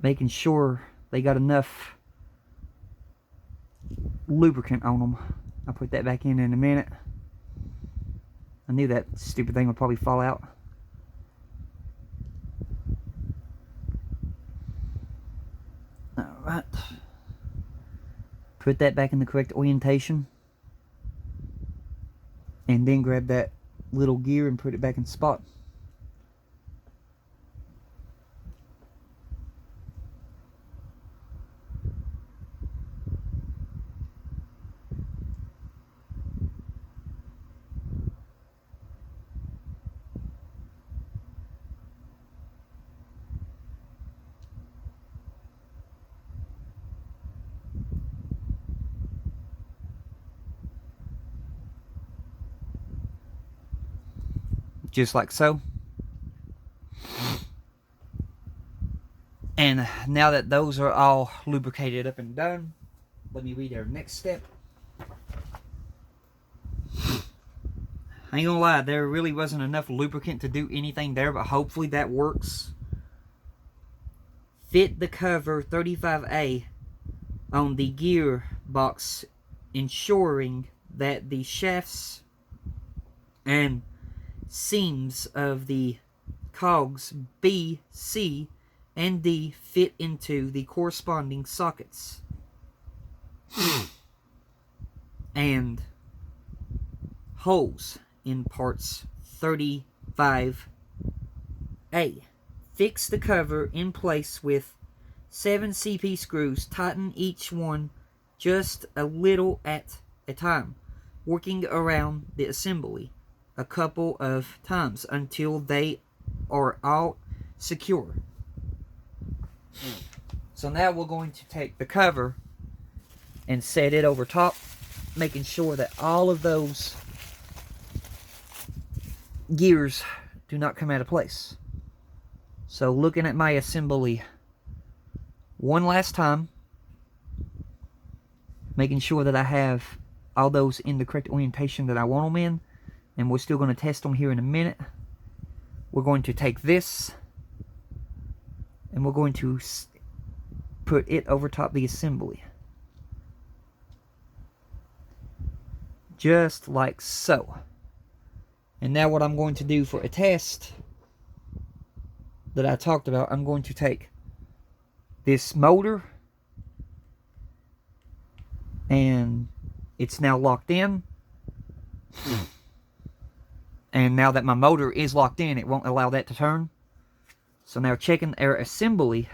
making sure they got enough lubricant on them. I'll put that back in a minute. I knew that stupid thing would probably fall out. Alright. Put that back in the correct orientation. And then grab that little gear and put it back in spot. Just like so. And now that those are all lubricated up and done, let me read our next step. I ain't gonna lie, there really wasn't enough lubricant to do anything there, but hopefully that works. Fit the cover 35A on the gearbox, ensuring that the shafts and seams of the cogs B, C, and D fit into the corresponding sockets. And holes in parts 35A. Fix the cover in place with 7 CP screws. Tighten each one just a little at a time, working around the assembly a couple of times until they are all secure. So now we're going to take the cover and set it over top, making sure that all of those gears do not come out of place. So looking at my assembly one last time, making sure that I have all those in the correct orientation that I want them in, and we're still going to test them here in a minute. We're going to take this and we're going to put it over top the assembly. Just like so. And now what I'm going to do for a test that I talked about, I'm going to take this motor, and it's now locked in. And now that my motor is locked in, it won't allow that to turn. So now checking our assembly.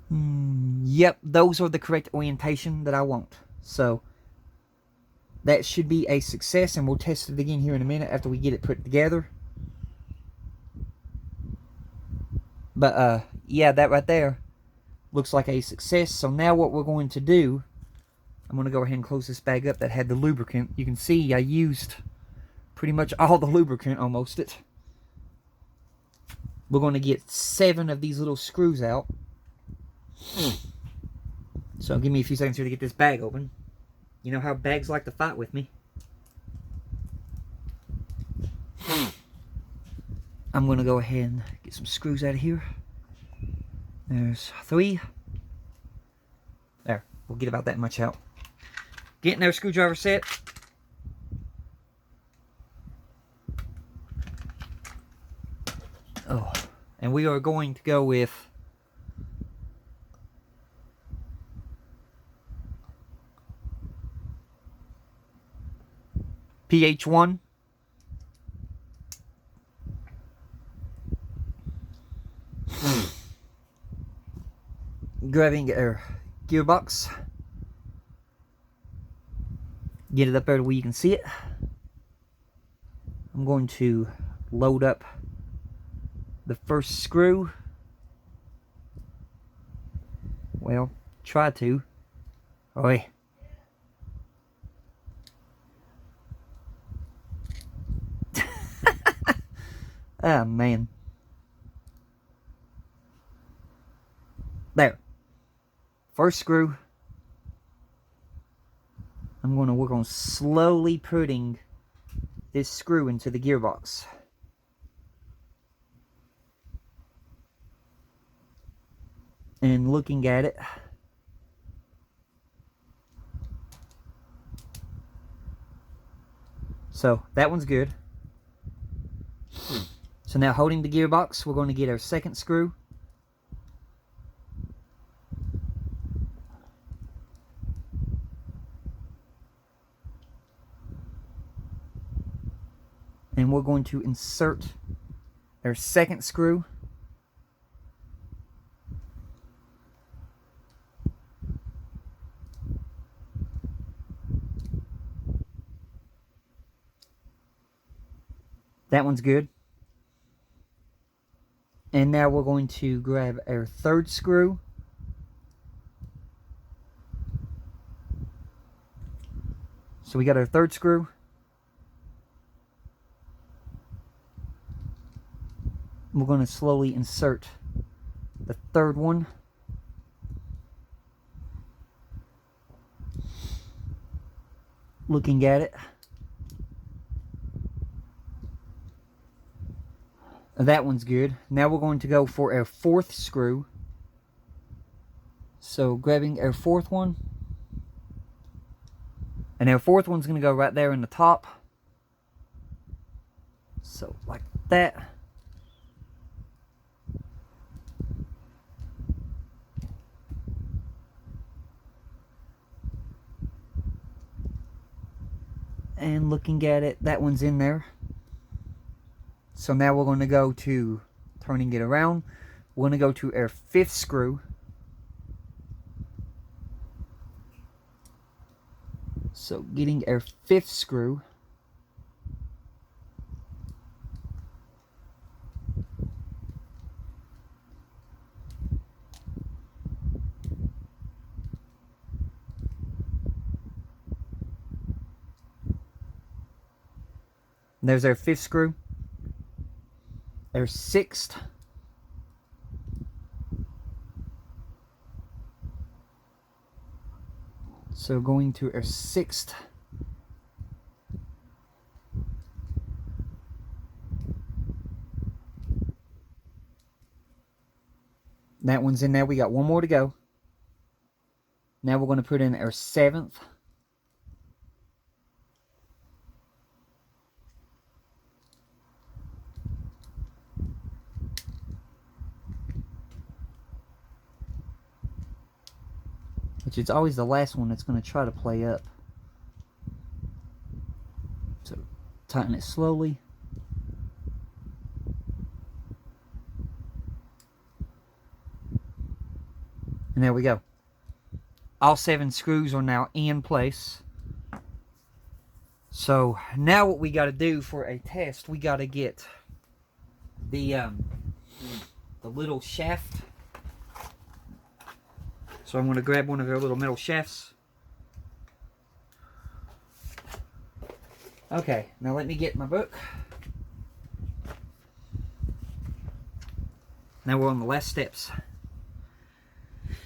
Yep, those are the correct orientation that I want. So that should be a success, and we'll test it again here in a minute after we get it put together. But yeah, that right there looks like a success. So now what we're going to do, I'm going to go ahead and close this bag up that had the lubricant. You can see I used pretty much all the lubricant, almost it. We're going to get 7 of these little screws out. So give me a few seconds here to get this bag open. You know how bags like to fight with me. I'm going to go ahead and get some screws out of here. There's 3. There, we'll get about that much out. Getting our screwdriver set. Oh, and we are going to go with pH1. Grabbing our gearbox. Get it up there where you can see it. I'm going to load up the first screw. Well, try to. Oi. Ah, man. There. First screw. I'm going to work on slowly putting this screw into the gearbox. And looking at it, so that one's good. So now, holding the gearbox, we're going to get our second screw. And we're going to insert our second screw. That one's good. And now we're going to grab our third screw. So we got our third screw. We're going to slowly insert the third one. Looking at it. That one's good. Now we're going to go for our fourth screw. So grabbing our fourth one. And our fourth one's going to go right there in the top. So like that. And looking at it, that one's in there. So now we're going to go to turning it around. We're going to go to our fifth screw. So getting our fifth screw. There's our fifth screw. Our sixth. So going to our sixth. That one's in there. We got one more to go. Now we're going to put in our seventh. Which is always the last one that's going to try to play up. So tighten it slowly. And there we go. All 7 screws are now in place. So now what we got to do for a test, we got to get the little shaft. So I'm going to grab one of our little metal shafts. Okay, now let me get my book. Now we're on the last steps.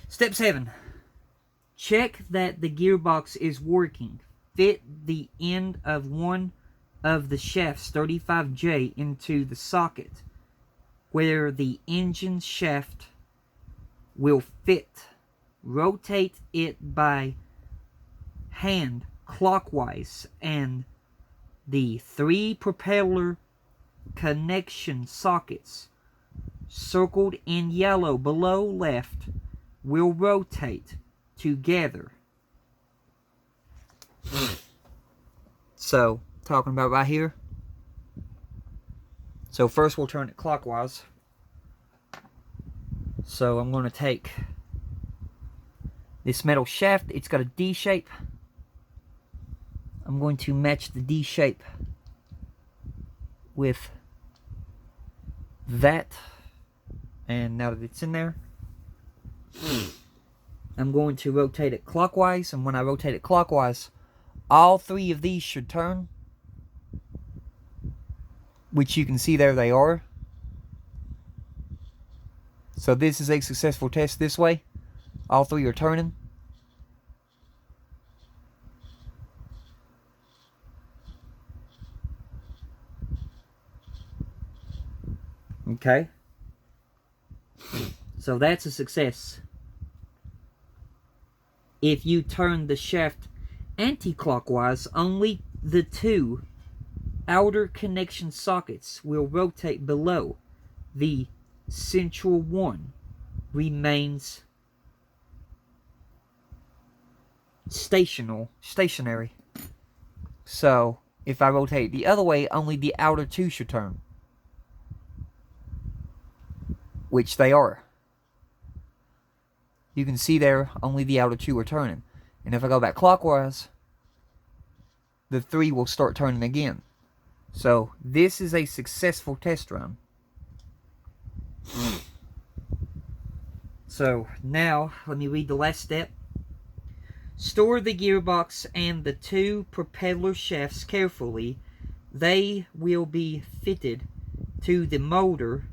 Step 7. Check that the gearbox is working. Fit the end of one of the shafts 35J into the socket where the engine shaft will fit. Rotate it by hand clockwise, and the 3 propeller connection sockets circled in yellow below left will rotate together. So, talking about right here. So first we'll turn it clockwise. So I'm going to take this metal shaft. It's got a D shape. I'm going to match the D shape with that. And now that it's in there, I'm going to rotate it clockwise. And when I rotate it clockwise, all 3 of these should turn. Which you can see there they are. So this is a successful test this way. All 3 are turning. Okay. So that's a success. If you turn the shaft anti-clockwise, only the two outer connection sockets will rotate below. The central one remains stationary. So, if I rotate the other way, only the outer two should turn. Which they are. You can see there, only the outer two are turning. And if I go back clockwise, the three will start turning again. So, this is a successful test run. So, now, let me read the last step. Store the gearbox and the two propeller shafts carefully. They will be fitted to the motor,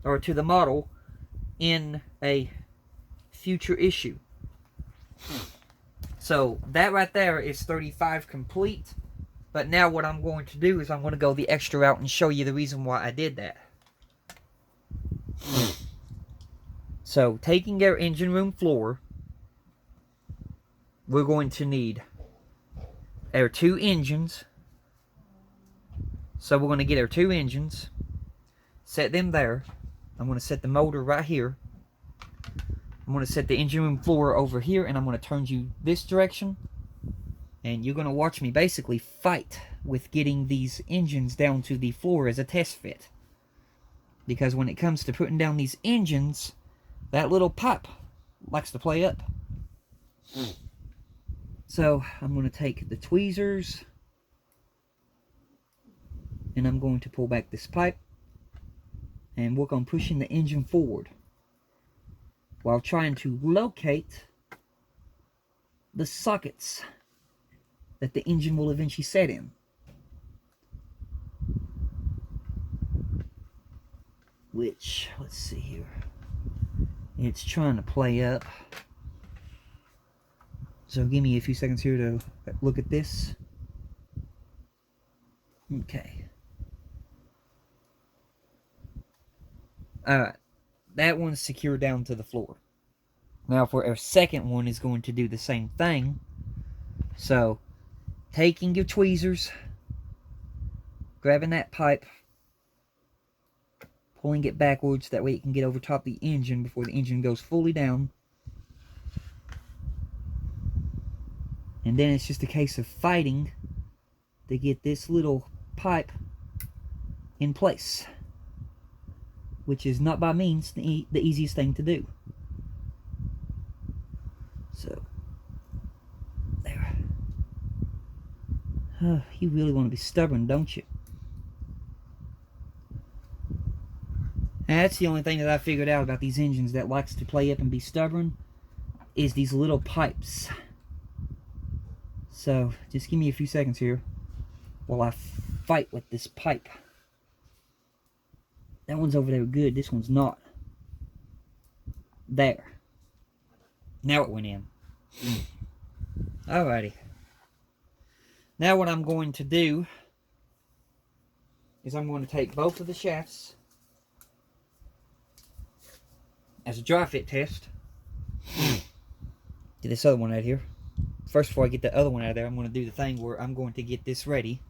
or to the model, in a future issue. So, that right there is 35 complete. But now what I'm going to do is I'm going to go the extra route and show you the reason why I did that. So, taking our engine room floor, we're going to need our two engines. So we're going to get our two engines, set them there. I'm going to set the motor right here. I'm going to set the engine room floor over here, and I'm going to turn you this direction. And you're going to watch me basically fight with getting these engines down to the floor as a test fit. Because when it comes to putting down these engines, that little pipe likes to play up. So, I'm going to take the tweezers, and I'm going to pull back this pipe, and work on pushing the engine forward, while trying to locate the sockets that the engine will eventually set in. Which, let's see here, it's trying to play up. So give me a few seconds here to look at this. Okay. Alright. That one's secured down to the floor. Now for our second one is going to do the same thing. So, taking your tweezers, grabbing that pipe, pulling it backwards, that way it can get over top the engine before the engine goes fully down. And then it's just a case of fighting to get this little pipe in place. Which is not by means the easiest thing to do. So, there. Oh, you really want to be stubborn, don't you? And that's the only thing that I figured out about these engines that likes to play up and be stubborn, is these little pipes. So, just give me a few seconds here while I fight with this pipe. That one's over there good, this one's not. There. Now it went in. Alrighty. Now what I'm going to do is I'm going to take both of the shafts as a dry fit test. Get this other one out of here. First, before I get the other one out of there, I'm going to do the thing where I'm going to get this ready.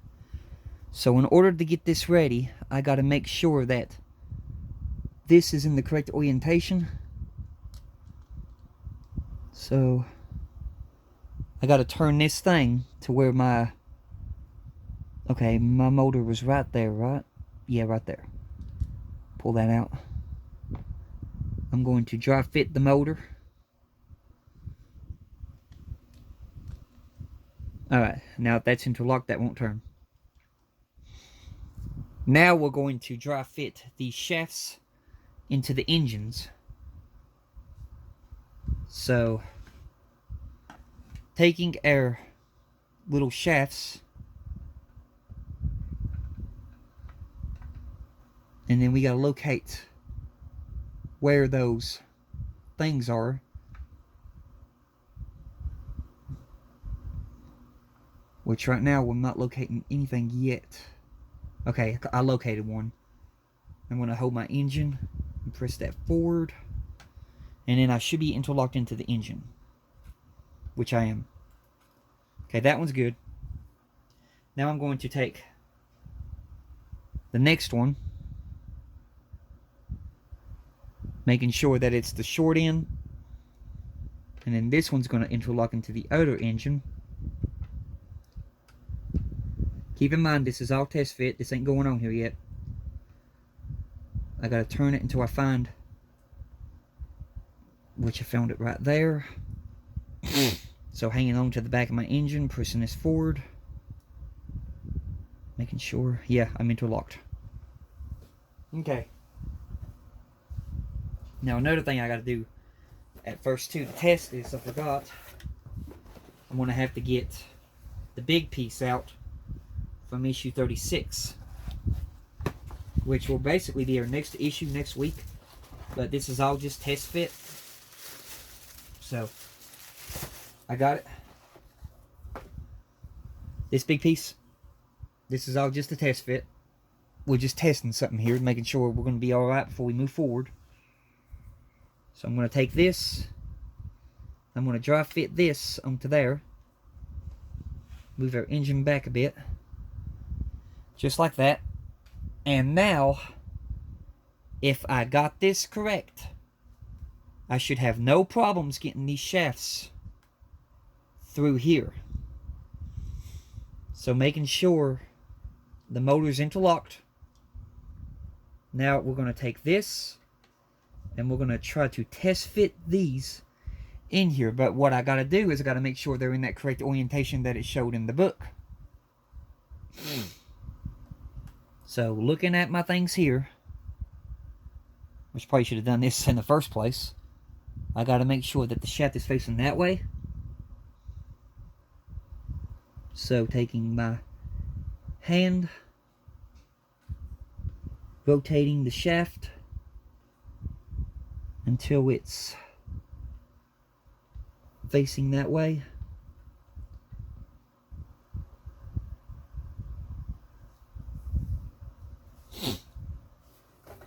So in order to get this ready, I got to make sure that this is in the correct orientation. So I got to turn this thing to where my motor was right there, right? Yeah, right there. Pull that out. I'm going to dry fit the motor. Alright, now if that's interlocked, that won't turn. Now we're going to dry fit the shafts into the engines. So, taking our little shafts, and then we gotta locate where those things are. Which right now we're not locating anything yet. Okay, I located one. I'm going to hold my engine and press that forward. And then I should be interlocked into the engine. which I am. Okay, that one's good. Now I'm going to take the next one, making sure that it's the short end, and then this one's going to interlock into the outer engine. Keep in mind, this is all test fit. This ain't going on here yet. I gotta turn it until I find, which I found it right there. So hanging on to the back of my engine, pushing this forward, making sure, yeah, I'm interlocked. Okay. Now another thing I gotta do at first too to test this, I forgot. I'm gonna have to get the big piece out from issue 36, which will basically be our next issue next week. But this is all just test fit. So I got it. This big piece, this is all just a test fit. We're just testing something here, making sure we're going to be alright before we move forward. So I'm going to take this, I'm going to dry fit this onto there, move our engine back a bit, just like that. And now, if I got this correct, I should have no problems getting these shafts through here. So making sure the motor's interlocked. Now we're going to take this and we're going to try to test fit these in here. But what I got to do is I got to make sure they're in that correct orientation that it showed in the book. So looking at my things here, which probably should have done this in the first place, I got to make sure that the shaft is facing that way. So taking my hand, rotating the shaft until it's facing that way.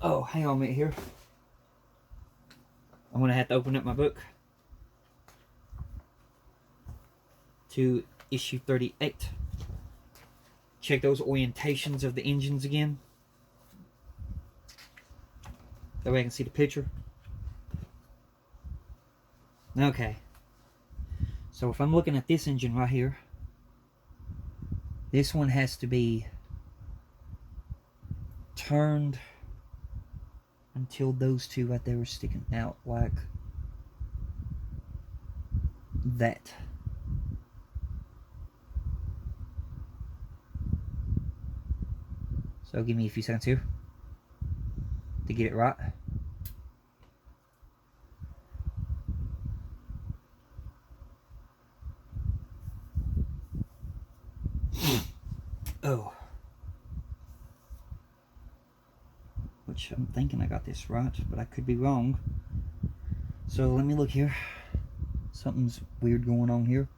Oh, hang on a minute here. I'm going to have to open up my book to issue 38. Check those orientations of the engines again. That way I can see the picture. Okay. So if I'm looking at this engine right here, this one has to be turned until those two right there are sticking out like that. So give me a few seconds here to get it right. Oh. Which I'm thinking I got this right, but I could be wrong. So let me look here. Something's weird going on here.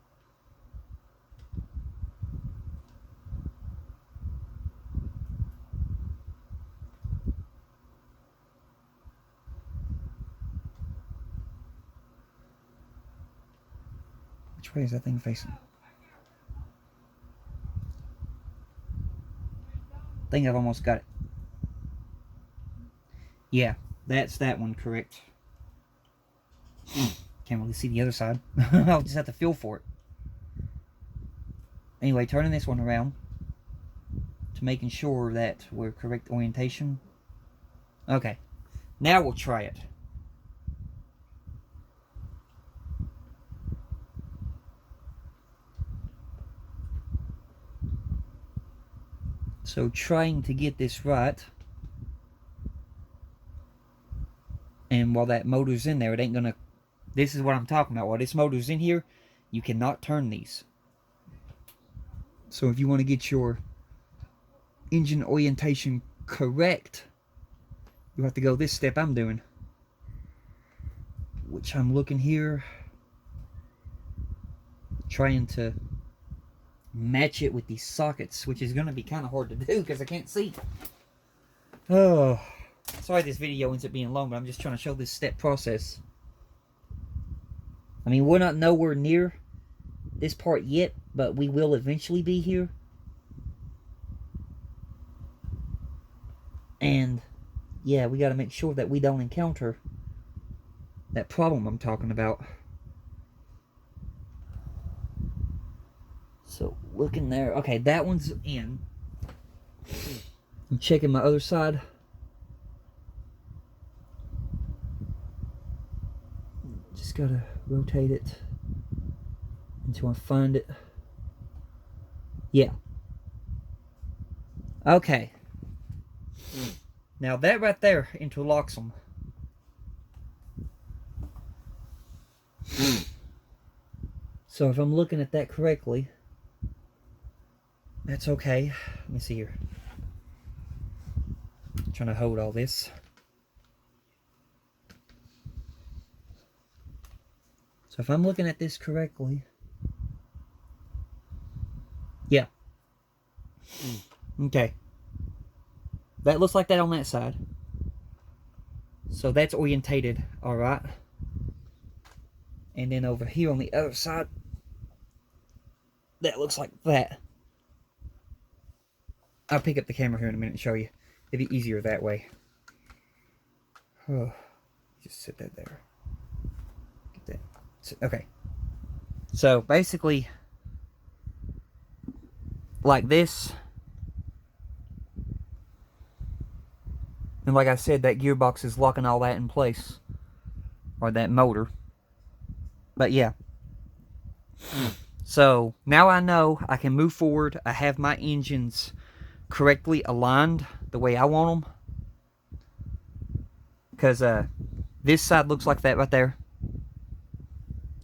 Which way is that thing facing? I think I've almost got it. Yeah, that's that one correct. Can't really see the other side. I'll just have to feel for it. Anyway, turning this one around to making sure that we're correct orientation. Okay, now we'll try it. So trying to get this right. And while that motor's in there, it ain't gonna... This is what I'm talking about. While this motor's in here, you cannot turn these. So if you want to get your engine orientation correct, you have to go this step I'm doing. Which I'm looking here, trying to match it with these sockets, which is going to be kind of hard to do because I can't see. Oh, sorry this video ends up being long, but I'm just trying to show this step process. I mean, we're not nowhere near this part yet, but we will eventually be here. And yeah, we got to make sure that we don't encounter that problem I'm talking about. So looking there, okay, that one's in. I'm checking my other side. Just gotta rotate it until I find it. Yeah. Okay. Now that right there interlocks them. So if I'm looking at that correctly, that's okay. Let me see here. I'm trying to hold all this. So if I'm looking at this correctly, yeah. Okay. That looks like that on that side. So that's orientated, alright. And then over here on the other side, that looks like that. I'll pick up the camera here in a minute and show you. It'd be easier that way. Oh, just sit that there. Get that. Okay. So basically, like this. And like I said, that gearbox is locking all that in place. Or that motor. But yeah. So now I know I can move forward. I have my engines correctly aligned the way I want them. Because this side looks like that right there.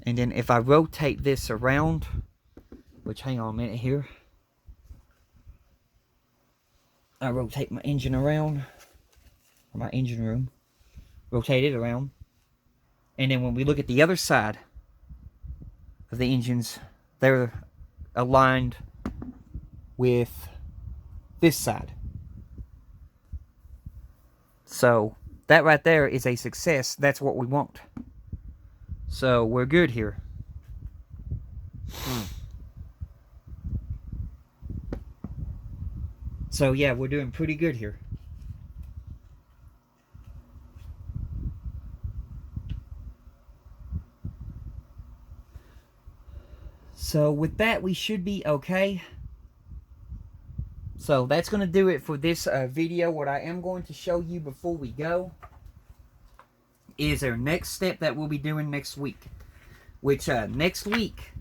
And then if I rotate this around, which hang on a minute here. I rotate my engine around. Or my engine room. Rotate it around. And then when we look at the other side of the engines, they're aligned with this side. So that right there is a success. That's what we want. So we're good here. So yeah, we're doing pretty good here. So with that, we should be okay. So that's going to do it for this video. What I am going to show you before we go is our next step that we'll be doing next week. Which next week,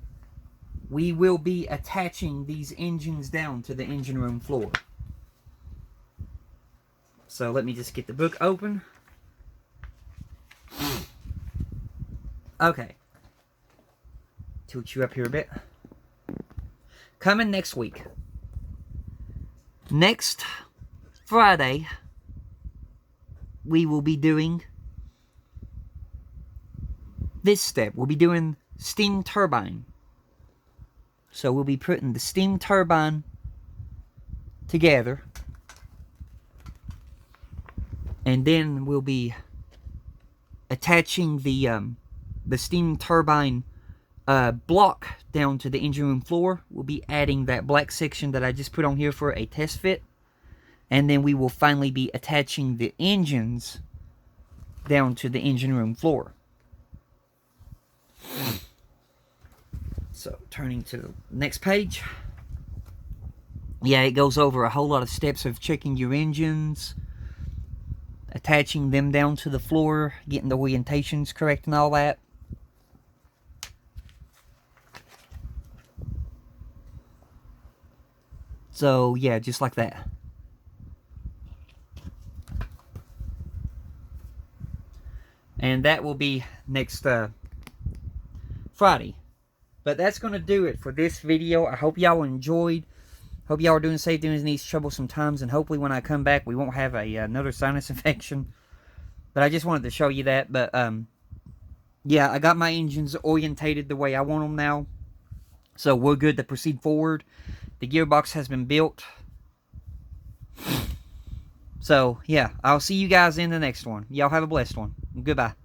we will be attaching these engines down to the engine room floor. So let me just get the book open. Okay. Tilt you up here a bit. Coming next week. Next Friday, we will be doing this step. We'll be doing steam turbine. So we'll be putting the steam turbine together. And then we'll be attaching the steam turbine block down to the engine room floor. We'll be adding that black section that I just put on here for a test fit. And then we will finally be attaching the engines down to the engine room floor. So, turning to the next page. Yeah, it goes over a whole lot of steps of checking your engines, attaching them down to the floor, getting the orientations correct and all that. So, yeah, just like that. And that will be next Friday. But that's going to do it for this video. I hope y'all enjoyed. Hope y'all are doing safe during these troublesome times. And hopefully when I come back, we won't have another sinus infection. But I just wanted to show you that. But, yeah, I got my engines orientated the way I want them now. So we're good to proceed forward. The gearbox has been built. So, yeah, I'll see you guys in the next one. Y'all have a blessed one. Goodbye.